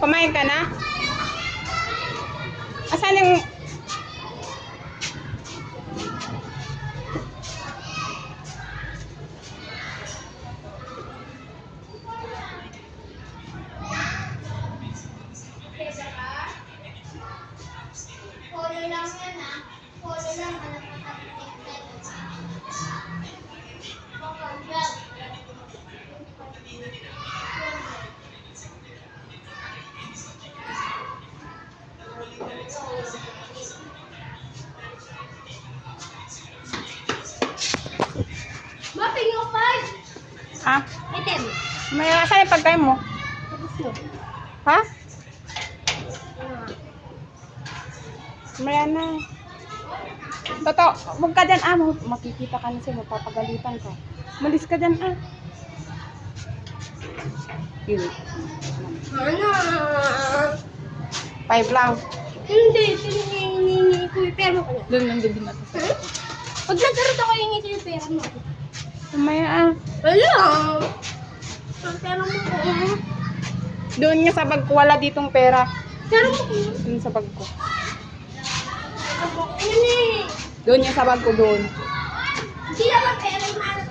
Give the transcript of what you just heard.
Kumain ka na? Asan yung... Polo lang yan ah. Polo lang. Maping yung 5. Ah? Item. May asan yung pagkain mo? Tapos mo. Ha? Maya na. Toto, huwag ka dyan ah. Makikita ka na siya. Mapapagalitan ka. Malis ka dyan ah. Yun. Ano? 5 lang. Hindi. Siningi ko yung pera mo kanya. Doon lang din natin sa Pag nagkaroon ako yung ito yung pera mo. Maya ah. Wala. Ang pera mo ko. Doon nga sa bag ko. Wala ditong pera. Pera mo ko. Doon sa bag ko. Ano eh? Doon nga sa bag ko doon. Hindi naman pera yung ano